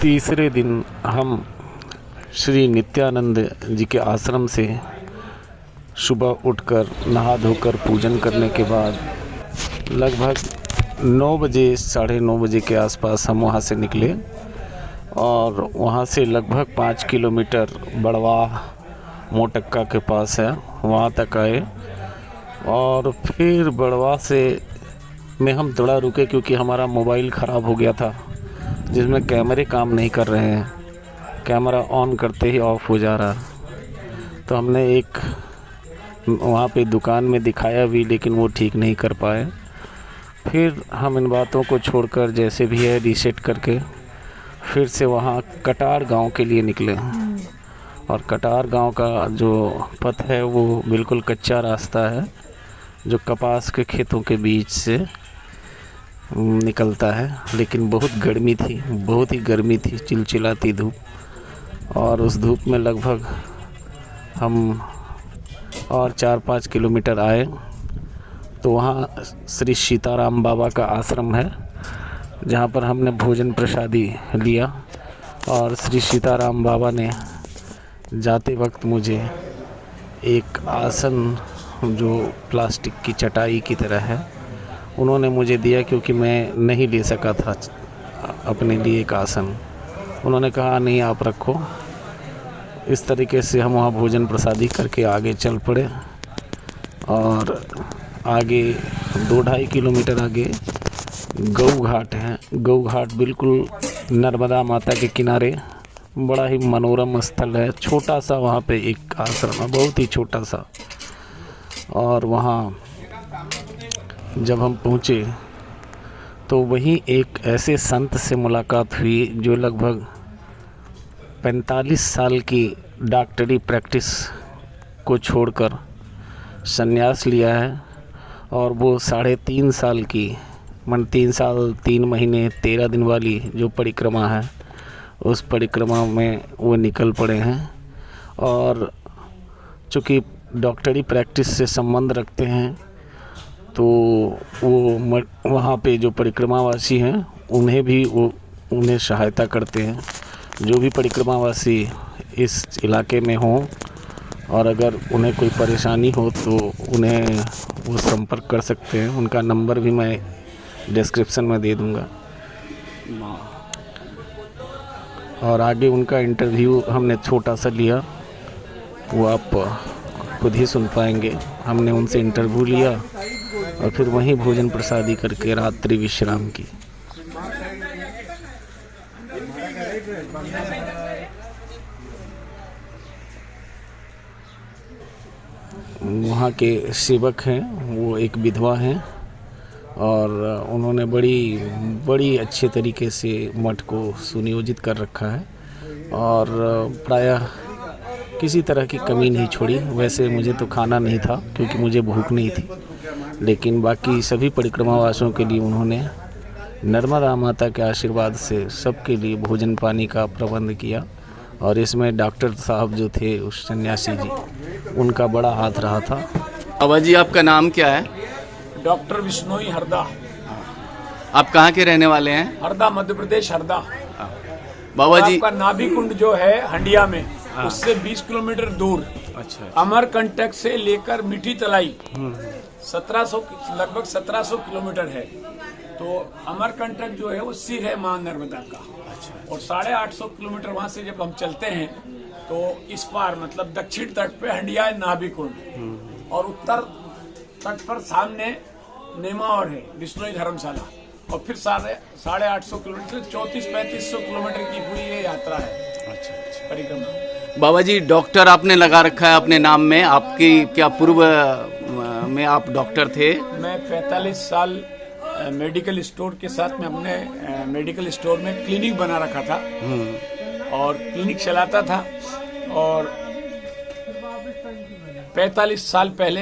तीसरे दिन हम श्री नित्यानंद जी के आश्रम से सुबह उठकर नहा धोकर पूजन करने के बाद लगभग 9 बजे 9:30 बजे के आसपास हम वहाँ से निकले और वहाँ से लगभग 5 किलोमीटर बड़वा मोटक्का के पास है, वहाँ तक आए। और फिर बड़वा से में हम थोड़ा रुके क्योंकि हमारा मोबाइल ख़राब हो गया था जिसमें कैमरे काम नहीं कर रहे हैं, कैमरा ऑन करते ही ऑफ हो जा रहा। तो हमने एक वहाँ पे दुकान में दिखाया भी लेकिन वो ठीक नहीं कर पाए। फिर हम इन बातों को छोड़कर जैसे भी है रीसेट करके फिर से वहाँ कटार गांव के लिए निकले। और कटार गांव का जो पथ है वो बिल्कुल कच्चा रास्ता है जो कपास के खेतों के बीच से निकलता है, लेकिन बहुत गर्मी थी, बहुत ही गर्मी थी, चिलचिलाती धूप। और उस धूप में लगभग हम और 4-5 किलोमीटर आए तो वहाँ श्री सीताराम बाबा का आश्रम है जहाँ पर हमने भोजन प्रसादी लिया। और श्री सीताराम बाबा ने जाते वक्त मुझे एक आसन जो प्लास्टिक की चटाई की तरह है उन्होंने मुझे दिया क्योंकि मैं नहीं ले सका था अपने लिए एक आसन। उन्होंने कहा नहीं आप रखो। इस तरीके से हम वहाँ भोजन प्रसादी करके आगे चल पड़े। और आगे 2-2.5 किलोमीटर आगे गौ घाट है। गौ घाट बिल्कुल नर्मदा माता के किनारे, बड़ा ही मनोरम स्थल है। छोटा सा वहाँ पे एक आश्रम है, बहुत ही छोटा सा। और वहाँ जब हम पहुँचे तो वहीं एक ऐसे संत से मुलाकात हुई जो लगभग 45 साल की डॉक्टरी प्रैक्टिस को छोड़कर संन्यास लिया है। और वो 3.5 साल की 3 साल 3 महीने 13 दिन वाली जो परिक्रमा है उस परिक्रमा में वो निकल पड़े हैं। और चूँकि डॉक्टरी प्रैक्टिस से संबंध रखते हैं तो वो वहाँ पे जो परिक्रमावासी हैं उन्हें सहायता करते हैं। जो भी परिक्रमावासी इस इलाके में हों और अगर उन्हें कोई परेशानी हो तो उन्हें वो संपर्क कर सकते हैं। उनका नंबर भी मैं डिस्क्रिप्शन में दे दूँगा। और आगे उनका इंटरव्यू हमने छोटा सा लिया, वो आप खुद ही सुन पाएंगे। हमने उनसे इंटरव्यू लिया और फिर वहीं भोजन प्रसादी करके रात्रि विश्राम की। वहाँ के सेवक हैं, वो एक विधवा हैं और उन्होंने बड़ी अच्छे तरीके से मठ को सुनियोजित कर रखा है और प्रायः किसी तरह की कमी नहीं छोड़ी। वैसे मुझे तो खाना नहीं था क्योंकि मुझे भूख नहीं थी, लेकिन बाकी सभी परिक्रमावासियों के लिए उन्होंने नर्मदा माता के आशीर्वाद से सबके लिए भोजन पानी का प्रबंध किया। और इसमें डॉक्टर साहब जो थे उस सन्यासी जी, उनका बड़ा हाथ रहा था। बाबा जी आपका नाम क्या है? डॉक्टर विश्नोई हरदा। आप कहाँ के रहने वाले हैं? हरदा, मध्य प्रदेश, हरदा। बाबा जी आपका नाभि कुंड जो है हंडिया में, उससे 20 किलोमीटर दूर अच्छा। अमरकंटक से लेकर मीठी तलाई 1700 लगभग 1700 किलोमीटर है। तो अमरकंटक जो है वो सिर है मां नर्मदा का। अच्छा। और 850 किलोमीटर वहां से जब हम चलते हैं तो इस पार मतलब दक्षिण तट पे हंडिया नाभि कुंड और उत्तर तट पर सामने नेमावर है विष्णोई धर्मशाला। और फिर 850 किलोमीटर 3400-3500 किलोमीटर की पूरी ये यात्रा है। अच्छा। परिक्रमा। बाबा जी डॉक्टर आपने लगा रखा है अपने नाम में, आपकी क्या पूर्व में आप डॉक्टर थे? मैं 45 साल मेडिकल स्टोर के साथ में अपने मेडिकल स्टोर में क्लिनिक बना रखा था और क्लिनिक चलाता था। और 45 साल पहले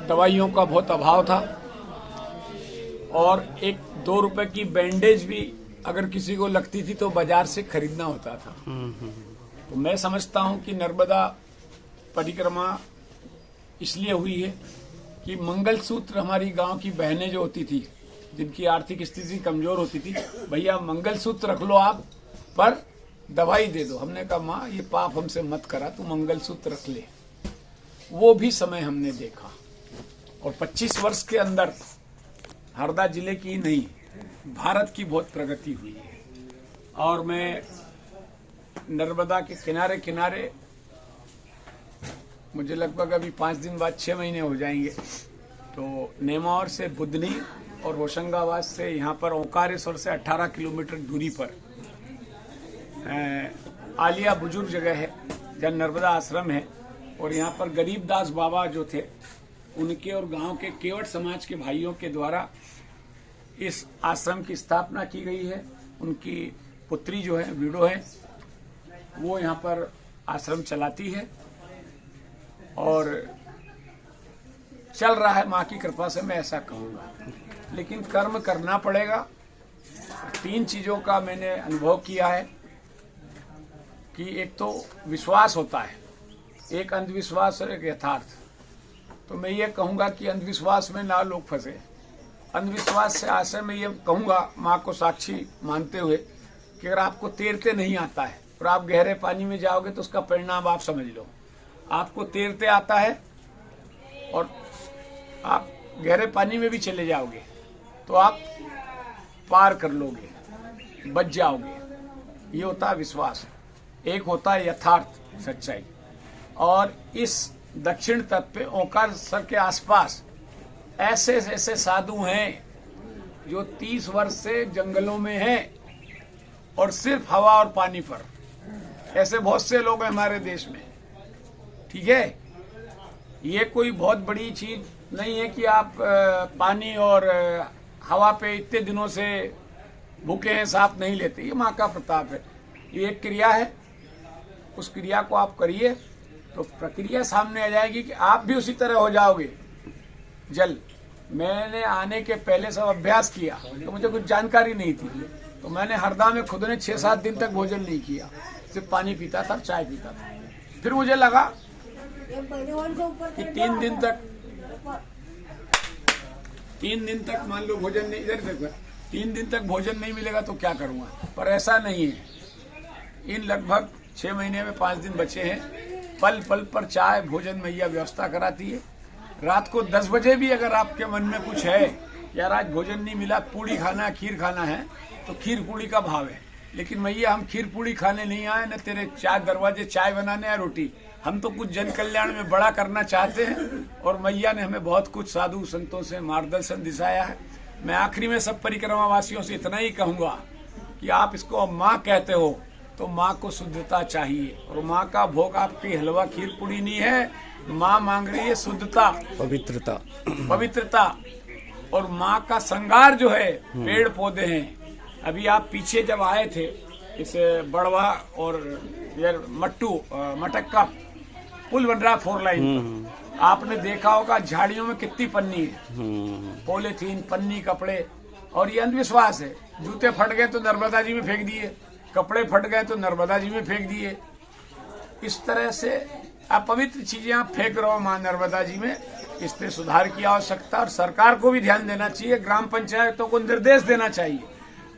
दवाइयों का बहुत अभाव था और 1-2 रुपए की बैंडेज भी अगर किसी को लगती थी तो बाजार से खरीदना होता था। तो मैं समझता हूं कि नर्मदा परिक्रमा इसलिए हुई है कि मंगलसूत्र हमारी गांव की बहनें जो होती थी जिनकी आर्थिक स्थिति कमजोर होती थी, भैया मंगलसूत्र रख लो आप, पर दवाई दे दो। हमने कहा माँ ये पाप हमसे मत करा, तू मंगलसूत्र रख ले। वो भी समय हमने देखा और 25 वर्ष के अंदर हरदा जिले की नहीं, भारत की बहुत प्रगति हुई है। और मैं नर्मदा के किनारे किनारे, मुझे लगभग अभी 5 दिन बाद 6 महीने हो जाएंगे, तो नेमावर से बुधनी और होशंगाबाद से यहाँ पर ओंकारेश्वर से 18 किलोमीटर दूरी पर आलिया बुजुर्ग जगह है जहाँ नर्मदा आश्रम है। और यहाँ पर गरीबदास बाबा जो थे, उनके और गांव के केवट समाज के भाइयों के द्वारा इस आश्रम की स्थापना की गई है। उनकी पुत्री जो है, विडो है, वो यहाँ पर आश्रम चलाती है और चल रहा है माँ की कृपा से, मैं ऐसा कहूँगा। लेकिन कर्म करना पड़ेगा। 3 चीज़ों का मैंने अनुभव किया है कि एक तो विश्वास होता है, एक अंधविश्वास और एक यथार्थ। तो मैं ये कहूँगा कि अंधविश्वास में ना लोग फंसे। अंधविश्वास से आशय मैं ये कहूँगा, माँ को साक्षी मानते हुए, कि अगर आपको तैरते नहीं आता है और आप गहरे पानी में जाओगे तो उसका परिणाम आप समझ लो। आपको तैरते आता है और आप गहरे पानी में भी चले जाओगे तो आप पार कर लोगे, बच जाओगे। ये होता है विश्वास। एक होता है यथार्थ, सच्चाई। और इस दक्षिण तट पे ओंकारेश्वर के आसपास ऐसे ऐसे साधु हैं जो 30 वर्ष से जंगलों में हैं और सिर्फ हवा और पानी पर। ऐसे बहुत से लोग हैं हमारे देश में, ठीक है। ये कोई बहुत बड़ी चीज नहीं है कि आप पानी और हवा पे इतने दिनों से भूखे हैं, सांप नहीं लेते। ये माँ का प्रताप है। ये एक क्रिया है, उस क्रिया को आप करिए तो प्रक्रिया सामने आ जाएगी कि आप भी उसी तरह हो जाओगे। जल मैंने आने के पहले सब अभ्यास किया तो मुझे कुछ जानकारी नहीं थी, तो मैंने हरदा में खुद ने 6-7 दिन तक भोजन नहीं किया, सिर्फ पानी पीता था, चाय पीता था। फिर मुझे लगा कि 3 दिन तक मान लो भोजन नहीं, इधर देखो, 3 दिन तक भोजन नहीं मिलेगा तो क्या करूँगा। पर ऐसा नहीं है। इन लगभग 6 महीने में 5 दिन बचे हैं। पल पल पर चाय भोजन मैया व्यवस्था कराती है। रात को 10 बजे भी अगर आपके मन में कुछ है, यार आज भोजन नहीं मिला, पूड़ी खाना, खीर खाना है, तो खीर पूड़ी का भाव है। लेकिन मैया हम खीर पूड़ी खाने नहीं आए, न तेरे चाय दरवाजे चाय बनाने या रोटी। हम तो कुछ जन कल्याण में बड़ा करना चाहते हैं और मैया ने हमें बहुत कुछ साधु संतों से मार्गदर्शन दिखाया है। मैं आखिरी में सब परिक्रमा वासियों से इतना ही कहूँगा कि आप इसको अब माँ कहते हो तो माँ को शुद्धता चाहिए। और माँ का भोग आपकी हलवा खीर पूड़ी नहीं है, माँ मांग रही है शुद्धता, पवित्रता। और माँ का श्रृंगार जो है पेड़ पौधे हैं। अभी आप पीछे जब आए थे इस बड़वा और मटक का पुल बन रहा 4 लाइन, आपने देखा होगा झाड़ियों में कितनी पन्नी है, पॉलीथीन, पन्नी, कपड़े। और ये अंधविश्वास है। जूते फट गए तो नर्मदा जी में फेंक दिए, कपड़े फट गए तो नर्मदा जी में फेंक दिए। इस तरह से अपवित्र चीजें आप फेंक रहे हो मां नर्मदा जी में। इस पे सुधार की आवश्यकता, और सरकार को भी ध्यान देना चाहिए, ग्राम पंचायतों को निर्देश देना चाहिए।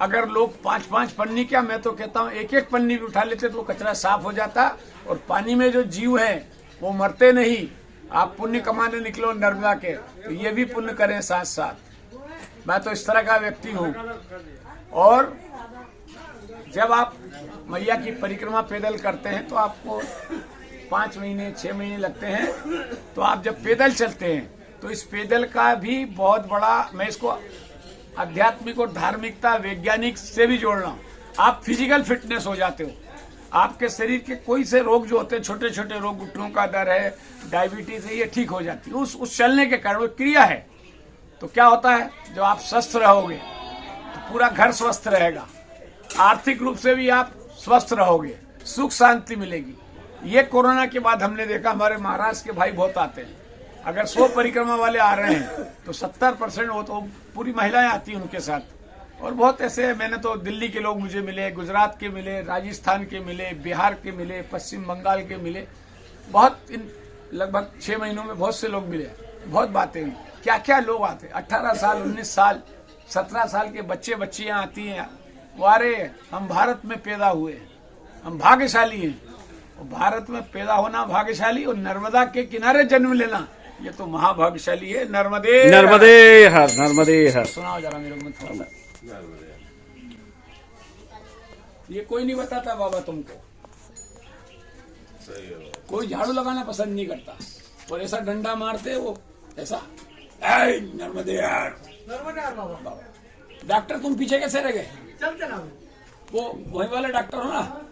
अगर लोग 5-5 पन्नी, क्या मैं तो कहता हूँ 1-1 पन्नी भी उठा लेते तो कचरा साफ हो जाता और पानी में जो जीव हैं वो मरते नहीं। आप पुण्य कमाने निकलो नर्मदा के, तो ये भी पुण्य करें साथ साथ। मैं तो इस तरह का व्यक्ति हूँ। और जब आप मैया की परिक्रमा पैदल करते हैं तो आपको 5 महीने 6 महीने लगते हैं। तो आप जब पैदल चलते हैं तो इस पैदल का भी बहुत बड़ा, मैं इसको आध्यात्मिक और धार्मिकता, वैज्ञानिक से भी जोड़ रहा हूँ। आप फिजिकल फिटनेस हो जाते हो। आपके शरीर के कोई से रोग जो होते हैं, छोटे छोटे रोग, घुटनों का दर्द है, डायबिटीज है, ये ठीक हो जाती है उस चलने के कारण। वो क्रिया है। तो क्या होता है, जब आप स्वस्थ रहोगे तो पूरा घर स्वस्थ रहेगा, आर्थिक रूप से भी आप स्वस्थ रहोगे, सुख शांति मिलेगी। ये कोरोना के बाद हमने देखा, हमारे महाराष्ट्र के भाई बहुत आते हैं। अगर 100 परिक्रमा वाले आ रहे हैं तो 70% वो तो पूरी महिलाएं आती हैं उनके साथ। और बहुत ऐसे, मैंने तो दिल्ली के लोग मुझे मिले, गुजरात के मिले, राजस्थान के मिले, बिहार के मिले, पश्चिम बंगाल के मिले। बहुत इन लगभग 6 महीनों में बहुत से लोग मिले, बहुत बातें हुई। क्या क्या लोग आते, 18 साल, 19 साल, 17 साल के बच्चे बच्चियां आती हैं, वारे हम भारत में पैदा हुए, हम भाग्यशाली हैं। और भारत में पैदा होना भाग्यशाली और नर्मदा के किनारे जन्म लेना ये तो महाभाग्यशाली है। नर्मदे नर्मदे हर, नर्मदे हर। सुनाओ जरा मेरे को थोड़ा सा। ये कोई नहीं बताता बाबा तुमको, कोई झाड़ू लगाना पसंद नहीं करता और ऐसा डंडा मारते वो ऐसा नर्मदे यार, नर्मदे यार बाबा। डॉक्टर तुम पीछे कैसे रह गए? चलते ना वो वही वाले डॉक्टर हो ना?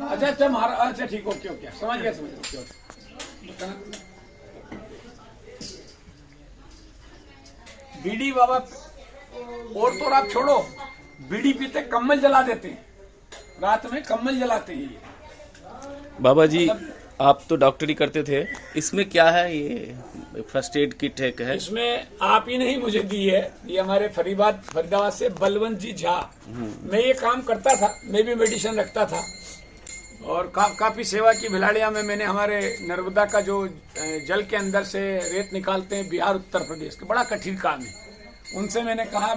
अच्छा अच्छा मारा, अच्छा ठीक, ओके ओके, समझ गया समझ गया। बीड़ी बाबा और तो आप छोड़ो, बीड़ी पीते कम्बल जला देते हैं, रात में कम्बल जलाते हैं ये। बाबा जी आप तो डॉक्टरी करते थे, इसमें क्या है? ये फर्स्ट एड किट है क्या है? इसमें आप ही नहीं मुझे दी है, ये हमारे फरीदाबाद से बलवंत जी झा, मैं ये काम करता था, मैं भी मेडिसिन रखता था और काफी सेवा की। भिलाड़िया में मैंने हमारे नर्मदा का जो जल के अंदर से रेत निकालते हैं बिहार उत्तर प्रदेश के, बड़ा कठिन काम है। उनसे मैंने कहा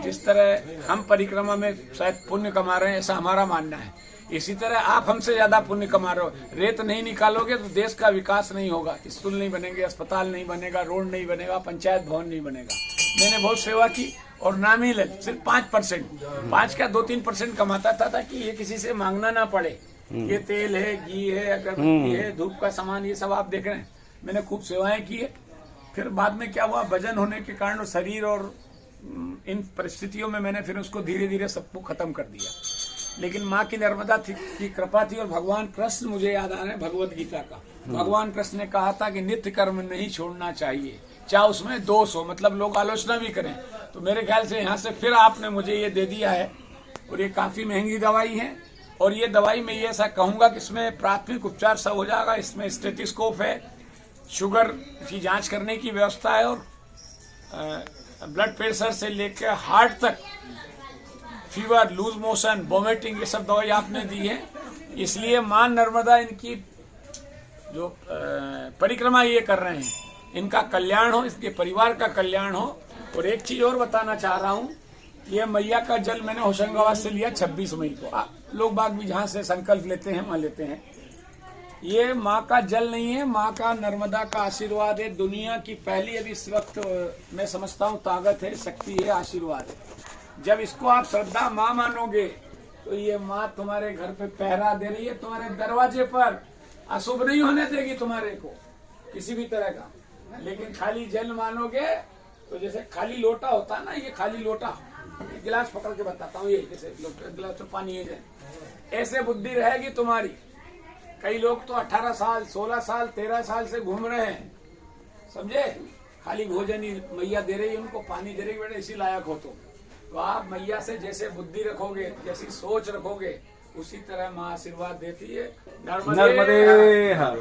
जिस तरह हम परिक्रमा में शायद पुण्य कमा रहे हैं, ऐसा हमारा मानना है, इसी तरह आप हमसे ज्यादा पुण्य कमा रहे हो। रेत नहीं निकालोगे तो देश का विकास नहीं होगा, स्कूल नहीं बनेंगे, अस्पताल नहीं बनेगा, रोड नहीं बनेगा, पंचायत भवन नहीं बनेगा। मैंने बहुत सेवा की और नाम ही सिर्फ 5%, 5 क्या 2-3% कमाता था ताकि ये किसी से मांगना ना पड़े। ये तेल है, घी है, अगरबत्ती है, धूप का सामान, ये सब आप देख रहे हैं। मैंने खूब सेवाएं की है। फिर बाद में क्या हुआ, वजन होने के कारण शरीर और इन परिस्थितियों में मैंने फिर उसको धीरे धीरे सबको खत्म कर दिया। लेकिन माँ की नर्मदा की कृपा थी और भगवान कृष्ण मुझे याद आ रहे हैं भगवत गीता का। भगवान कृष्ण ने कहा था कि नित्य कर्म नहीं छोड़ना चाहिए, चाहे उसमें दोष हो, मतलब लोग आलोचना भी करें। तो मेरे ख्याल से यहाँ से फिर आपने मुझे ये दे दिया है और ये काफी महंगी दवाई है। और ये दवाई में ये ऐसा कहूंगा कि इसमें प्राथमिक उपचार सब हो जाएगा। इसमें स्टेथोस्कोप है, शुगर की जांच करने की व्यवस्था है और ब्लड प्रेशर से लेकर हार्ट तक, फीवर, लूज मोशन, वोमिटिंग, ये सब दवाई आपने दी है। इसलिए मां नर्मदा इनकी जो परिक्रमा ये कर रहे हैं, इनका कल्याण हो, इसके परिवार का कल्याण हो। और एक चीज और बताना चाह रहा हूँ, ये मैया का जल मैंने होशंगाबाद से लिया 26 मई को। लोग बाग भी जहाँ से संकल्प लेते हैं वहाँ लेते हैं। ये माँ का जल नहीं है, माँ का नर्मदा का आशीर्वाद है। दुनिया की पहली अभी इस वक्त मैं समझता हूँ ताकत है, शक्ति है, आशीर्वाद है। जब इसको आप श्रद्धा माँ मानोगे तो ये माँ तुम्हारे घर पे पहरा दे रही है, तुम्हारे दरवाजे पर अशुभ नहीं होने देगी तुम्हारे को किसी भी तरह का। लेकिन खाली जल मानोगे तो जैसे खाली लोटा होता है ना, ये खाली लोटा, गिलास पकड़ के बताता हूँ, ये जैसे गिलास में पानी है, ऐसे बुद्धि रहेगी तुम्हारी। कई लोग तो 18 साल, 16 साल, 13 साल से घूम रहे हैं, समझे? खाली भोजन ही मैया दे रही है, उनको पानी दे रही है, बेटा इसी लायक हो तो आप मैया से जैसे बुद्धि रखोगे, जैसी सोच रखोगे, उसी तरह माँ आशीर्वाद देती है। नर्मदे हर।